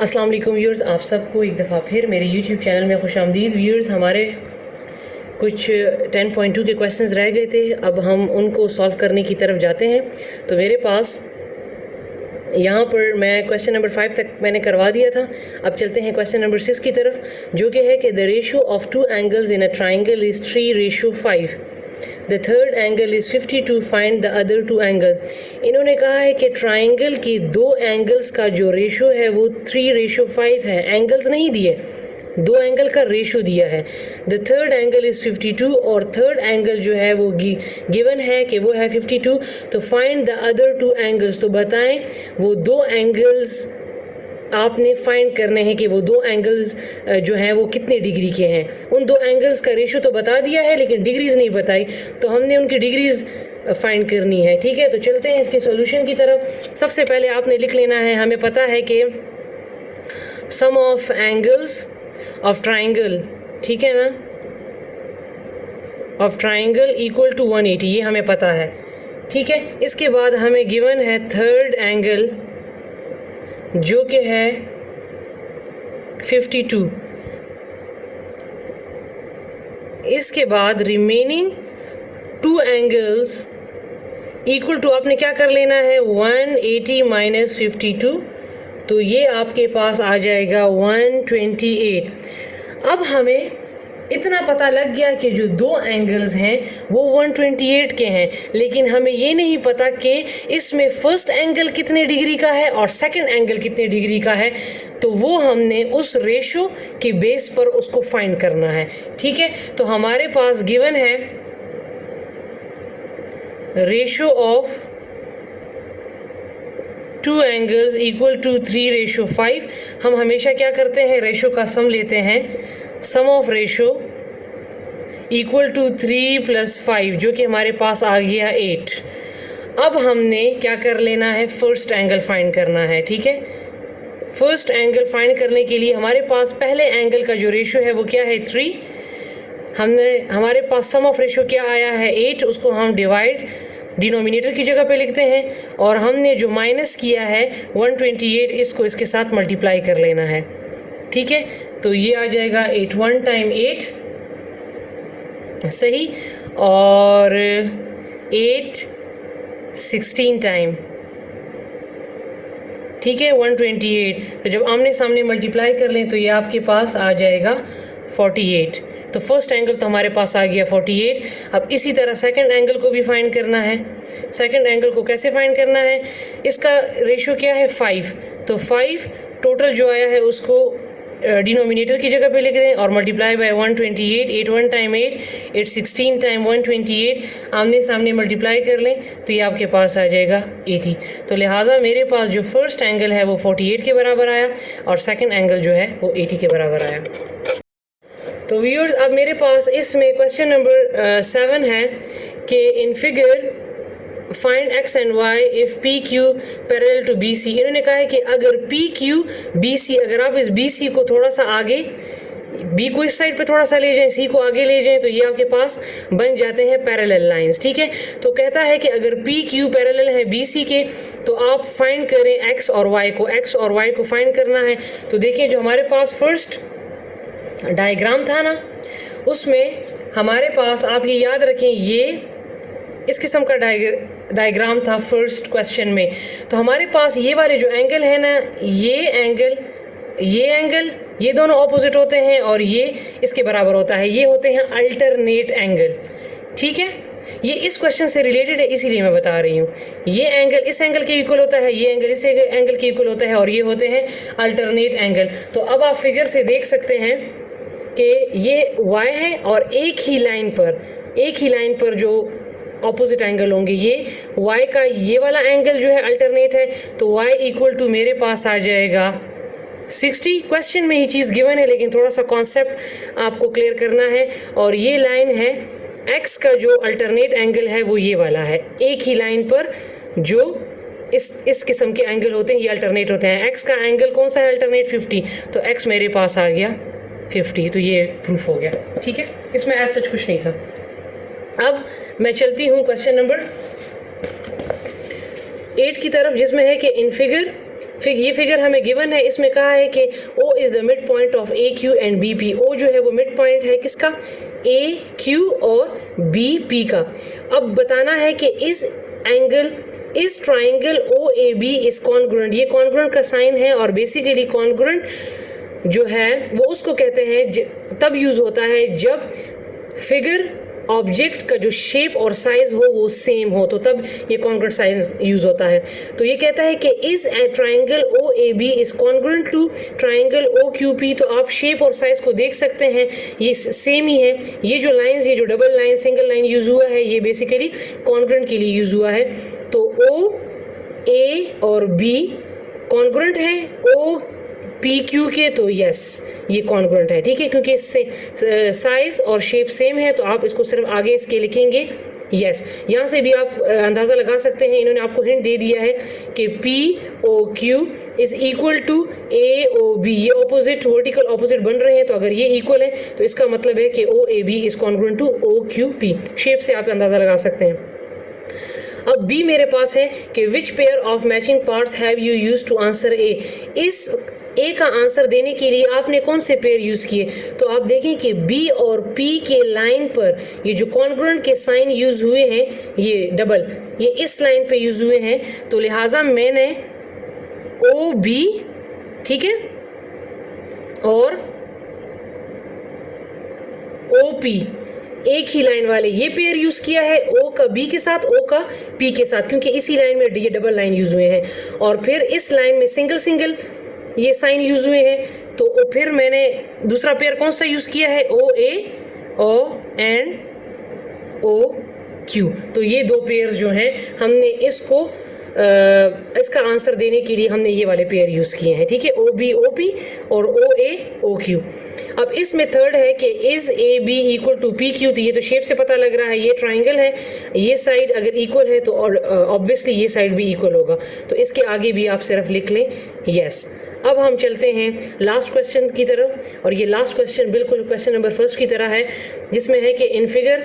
अस्सलाम वालेकुम व्यूअर्स, आप सबको एक दफ़ा फिर मेरे यूट्यूब चैनल में खुशामदीद। व्यूअर्स, हमारे कुछ 10.2 के क्वेश्चंस रह गए थे, अब हम उनको सॉल्व करने की तरफ जाते हैं। तो मेरे पास यहाँ पर मैं क्वेश्चन नंबर 5 तक मैंने करवा दिया था। अब चलते हैं क्वेश्चन नंबर 6 की तरफ, जो कि है कि the ratio of 2 angles in a triangle is 3:5। The third angle is 52, find the other 2 angle. इन्होंने कहा है कि ट्राइंगल की 2 एंगल्स का जो रेशो है वो 3:5 है। एंगल्स नहीं दिए, 2 एंगल का रेशो दिया है। द थर्ड एंगल इज़ 52 और थर्ड एंगल जो है वो गिवन है कि वो है 52। तो फाइंड द अदर 2 एंगल्स, तो बताएं वो 2 एंगल्स आपने फाइंड करने हैं कि वो 2 एंगल्स जो हैं वो कितने डिग्री के हैं। उन 2 एंगल्स का रेशो तो बता दिया है लेकिन डिग्रीज नहीं बताई, तो हमने उनकी डिग्रीज फाइंड करनी है। ठीक है, तो चलते हैं इसके सॉल्यूशन की तरफ। सबसे पहले आपने लिख लेना है, हमें पता है कि सम ऑफ एंगल्स ऑफ ट्राइंगल, ठीक है ना, ऑफ ट्राइंगल इक्वल टू 180, ये हमें पता है। ठीक है, इसके बाद हमें गिवन है थर्ड एंगल जो कि है 52। इसके बाद रिमेनिंग 2 एंगल्स इक्वल टू आपने क्या कर लेना है 180 माइनस 52, तो ये आपके पास आ जाएगा 128। अब हमें इतना पता लग गया कि जो 2 एंगल्स हैं वो 128 के हैं, लेकिन हमें ये नहीं पता कि इसमें फर्स्ट एंगल कितने डिग्री का है और सेकंड एंगल कितने डिग्री का है। तो वो हमने उस रेशो के बेस पर उसको फाइंड करना है। ठीक है, तो हमारे पास गिवन है ratio of 2 angles equal to 3:5। हम हमेशा क्या करते हैं, रेशो का सम लेते हैं। सम ऑफ रेशो इक्वल टू 3 + 5, जो कि हमारे पास आ गया 8। अब हमने क्या कर लेना है, फर्स्ट एंगल फाइंड करना है। ठीक है, फर्स्ट एंगल फाइंड करने के लिए हमारे पास पहले एंगल का जो रेशो है वो क्या है 3। हमारे पास सम ऑफ रेशो क्या आया है 8, उसको हम डिवाइड डिनोमिनेटर की जगह पे लिखते हैं, और हमने जो माइनस किया है 128, इसको इसके साथ मल्टीप्लाई कर लेना है। ठीक है, तो ये आ जाएगा 8 1 टाइम 8 सही, और 8 16 टाइम, ठीक है 128। तो जब आमने सामने मल्टीप्लाई कर लें तो ये आपके पास आ जाएगा 48। तो फर्स्ट एंगल तो हमारे पास आ गया 48। अब इसी तरह सेकंड एंगल को भी फाइंड करना है। सेकंड एंगल को कैसे फाइंड करना है, इसका रेशो क्या है 5, तो 5 टोटल जो आया है उसको डिनोमिनेटर की जगह पे लिख दें और मल्टीप्लाई बाय 128। 8 1 टाइम 8 8 16 टाइम 128, आमने सामने मल्टीप्लाई कर लें तो ये आपके पास आ जाएगा 80। तो लिहाजा मेरे पास जो फर्स्ट एंगल है वो 48 के बराबर आया और सेकंड एंगल जो है वो 80 के बराबर आया। तो व्यूअर्स, अब मेरे पास इसमें क्वेश्चन नंबर 7 है कि in figure find x and y if PQ parallel to BC। इन्होंने कहा है कि अगर PQ BC, अगर आप इस BC को थोड़ा सा आगे, B को इस साइड पे थोड़ा सा ले जाएं, C को आगे ले जाएं, तो ये आपके पास बन जाते हैं पैरेलल लाइंस। ठीक है, तो कहता है कि अगर PQ पैरेलल है BC के तो आप फाइंड करें x और y को फाइंड करना है। तो देखिए, जो हमारे पास फर्स्ट डायग्राम था ना, उसमें हमारे पास, आप ये याद रखें, ये इस किस्म का डायग्राम था फर्स्ट क्वेश्चन में। तो हमारे पास ये वाले जो एंगल है ना, ये एंगल ये दोनों ऑपोजिट होते हैं और ये इसके बराबर होता है, ये होते हैं अल्टरनेट एंगल। ठीक है, ये इस क्वेश्चन से रिलेटेड है इसीलिए मैं बता रही हूँ। ये एंगल इस एंगल के इक्वल होता है, ये एंगल इस एंगल के इक्वल होता है, और ये होते हैं अल्टरनेट एंगल। तो अब आप फिगर से देख सकते हैं कि ये y है और एक ही लाइन पर जो ऑपोजिट एंगल होंगे, ये y का ये वाला एंगल जो है अल्टरनेट है, तो y इक्वल टू मेरे पास आ जाएगा 60। क्वेश्चन में ही चीज़ गिवन है लेकिन थोड़ा सा कॉन्सेप्ट आपको क्लियर करना है। और ये लाइन है, x का जो अल्टरनेट एंगल है वो ये वाला है। एक ही लाइन पर जो इस किस्म के एंगल होते हैं ये अल्टरनेट होते हैं। x का एंगल कौन सा है अल्टरनेट 50, तो x मेरे पास आ गया 50, तो ये प्रूफ हो गया। ठीक है, इसमें ऐसा सच कुछ नहीं था। अब मैं चलती हूँ क्वेश्चन नंबर 8 की तरफ, जिसमें है कि इन फिगर ये फिगर हमें गिवन है, इसमें कहा है कि O is the mid point of AQ and BP। O जो है वो मिड पॉइंट है किसका? AQ और BP का। अब बताना है कि इस ट्राइंगल OAB इज कॉन्ग्रुएंट। ये कॉन्ग्रुएंट का साइन है और बेसिकली कॉन्ग्रुएंट जो है वो उसको कहते हैं तब यूज़ होता है जब फिगर ऑब्जेक्ट का जो शेप और साइज हो वो सेम हो, तो तब ये कॉन्ग्रुएंट साइन यूज़ होता है। तो ये कहता है कि इस triangle OAB is congruent to triangle OQP। तो आप शेप और साइज को देख सकते हैं, ये सेम ही है। ये जो लाइंस, ये जो double line single line use हुआ है, ये बेसिकली कॉन्ग्रुएंट के लिए यूज़ हुआ है। तो OA और B कॉन्ग्रुएंट है OPQ के, तो यस ये कॉन्ग्रुएंट है, ठीक है, क्योंकि इससे साइज और शेप सेम है। तो आप इसको सिर्फ आगे इसके लिखेंगे यस। यहाँ से भी आप अंदाज़ा लगा सकते हैं, इन्होंने आपको हिंट दे दिया है कि POQ is equal to AOB। ये ऑपोजिट, वर्टिकल ऑपोजिट बन रहे हैं, तो अगर ये इक्वल है तो इसका मतलब है कि OAB is congruent to OQP। Shape से आप अंदाज़ा लगा सकते हैं। अब B मेरे पास है कि which pair of matching parts have you use to answer A। इस A का आंसर देने के लिए आपने कौन से पेयर यूज़ किए? तो आप देखें कि B और P के लाइन पर ये जो कॉन्ग्रुएंट के साइन यूज़ हुए हैं, ये डबल, ये इस लाइन पे यूज़ हुए हैं, तो लिहाजा मैंने OB, ठीक है, और OP एक ही लाइन वाले ये पेयर यूज़ किया है, O का B के साथ, O का P के साथ, क्योंकि इसी लाइन में ये डबल लाइन यूज़ हुए हैं। और फिर इस लाइन में सिंगल सिंगल ये साइन यूज़ हुए हैं, तो फिर मैंने दूसरा पेयर कौन सा यूज़ किया है? OA and OQ। तो ये दो पेयर जो हैं हमने इसका आंसर देने के लिए हमने ये वाले पेयर यूज़ किए हैं, ठीक है, OB OP और OA OQ। अब इसमें थर्ड है कि is AB equal to PQ। तो ये तो शेप से पता लग रहा है, ये ट्राइंगल है, ये साइड अगर इक्वल है तो ऑब्वियसली ये साइड भी इक्वल होगा। तो इसके आगे भी आप सिर्फ लिख लें यस। अब हम चलते हैं लास्ट क्वेश्चन की तरफ, और ये लास्ट क्वेश्चन बिल्कुल क्वेश्चन नंबर 1 की तरह है, जिसमें है कि in figure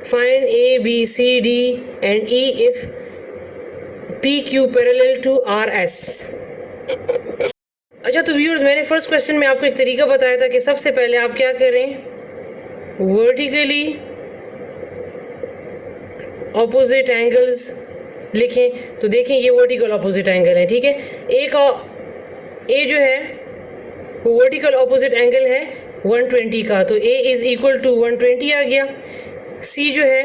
find ABCD and E if PQ parallel to RS। अच्छा, तो व्यूअर्स, मैंने फर्स्ट क्वेश्चन में आपको एक तरीका बताया था कि सबसे पहले आप क्या करें, वर्टिकली ऑपोजिट एंगल्स लिखें। तो देखें ये वर्टिकल ऑपोजिट एंगल है, ठीक है, ए जो है वो वर्टिकल ऑपोजिट एंगल है 120 का, तो A इज़ इक्वल टू 120 आ गया। C जो है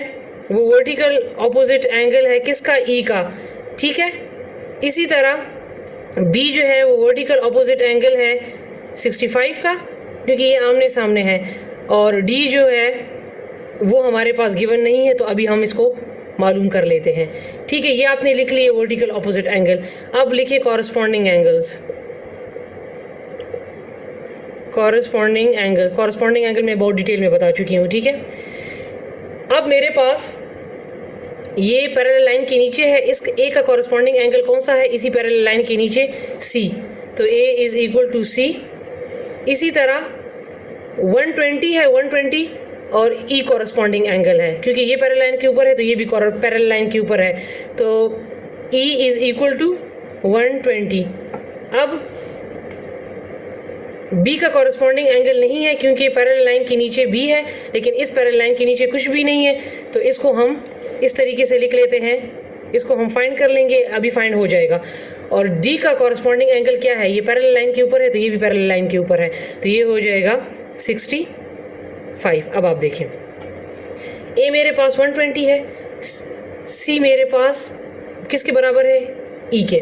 वो वर्टिकल ऑपोजिट एंगल है किसका? E का, ठीक है। इसी तरह B जो है वो वर्टिकल ऑपोजिट एंगल है 65 का, क्योंकि ये आमने सामने है। और D जो है वो हमारे पास गिवन नहीं है, तो अभी हम इसको मालूम कर लेते हैं, ठीक है। ये आपने लिख लिए वर्टिकल ऑपोजिट एंगल। अब लिखिए कॉरस्पॉन्डिंग एंगल्स। कॉरस्पॉन्डिंग एंगल मैं बहुत डिटेल में बता चुकी हूँ, ठीक है। अब मेरे पास ये पैरेलल लाइन के नीचे है, इस A का कॉरस्पॉन्डिंग एंगल कौन सा है? इसी पैरेलल लाइन के नीचे C, तो A is equal to C। इसी तरह 120 है, 120 और E कॉरस्पॉन्डिंग एंगल है, क्योंकि ये पैरेलल लाइन के ऊपर है तो ये भी पैरेलल लाइन के ऊपर है, तो E इज़ इक्वल टू 120। अब B का कॉरस्पॉन्डिंग एंगल नहीं है, क्योंकि पैरेलल लाइन के नीचे B है, लेकिन इस पैरेलल लाइन के नीचे कुछ भी नहीं है, तो इसको हम इस तरीके से लिख लेते हैं, इसको हम फाइंड कर लेंगे, अभी फाइंड हो जाएगा। और D का कॉरस्पॉन्डिंग एंगल क्या है? ये पैरेलल लाइन के ऊपर है, तो ये भी पैरेलल लाइन के ऊपर है, तो ये हो जाएगा 65। अब आप देखें, A मेरे पास 120 है, C मेरे पास किसके बराबर है? E के,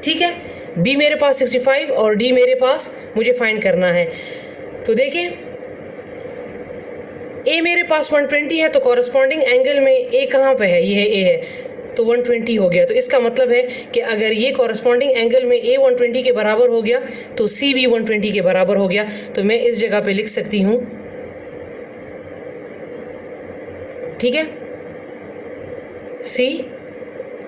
ठीक है। B मेरे पास 65 और D मेरे पास मुझे फाइंड करना है। तो देखें, A मेरे पास 120 है, तो कॉरस्पॉन्डिंग एंगल में A कहाँ पे है? ये है A है, तो 120 हो गया। तो इसका मतलब है कि अगर ये कॉरस्पॉन्डिंग एंगल में A 120 के बराबर हो गया तो C भी 120 के बराबर हो गया। तो मैं इस जगह पे लिख सकती हूँ, ठीक है, C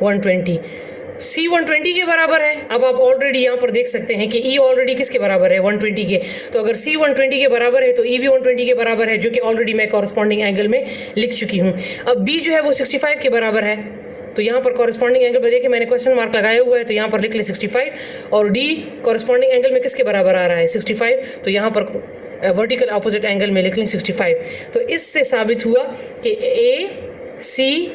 120 के बराबर है। अब आप ऑलरेडी यहाँ पर देख सकते हैं कि E ऑलरेडी किसके बराबर है? 120 के। तो अगर C 120 के बराबर है तो E भी 120 के बराबर है, जो कि ऑलरेडी मैं कॉरस्पॉन्डिंग एंगल में लिख चुकी हूँ। अब B जो है वो 65 के बराबर है, तो यहाँ पर कॉरेस्पॉन्डिंग एंगल पर देखिए मैंने क्वेश्चन मार्क लगाया हुआ है, तो यहाँ पर लिख लें 65, और डी कॉरेस्पॉन्डिंग एंगल में किसके बराबर आ रहा है 65, तो यहाँ पर वर्टिकल अपोजिट एंगल में लिख लें 65। तो इससे साबित हुआ कि ए, सी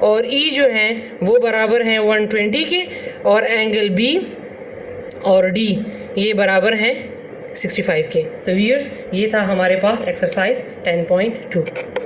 और ई जो हैं वो बराबर हैं 120 के, और एंगल बी और डी ये बराबर हैं 65 के। तो व्यूअर्स ये था हमारे पास एक्सरसाइज 10.2।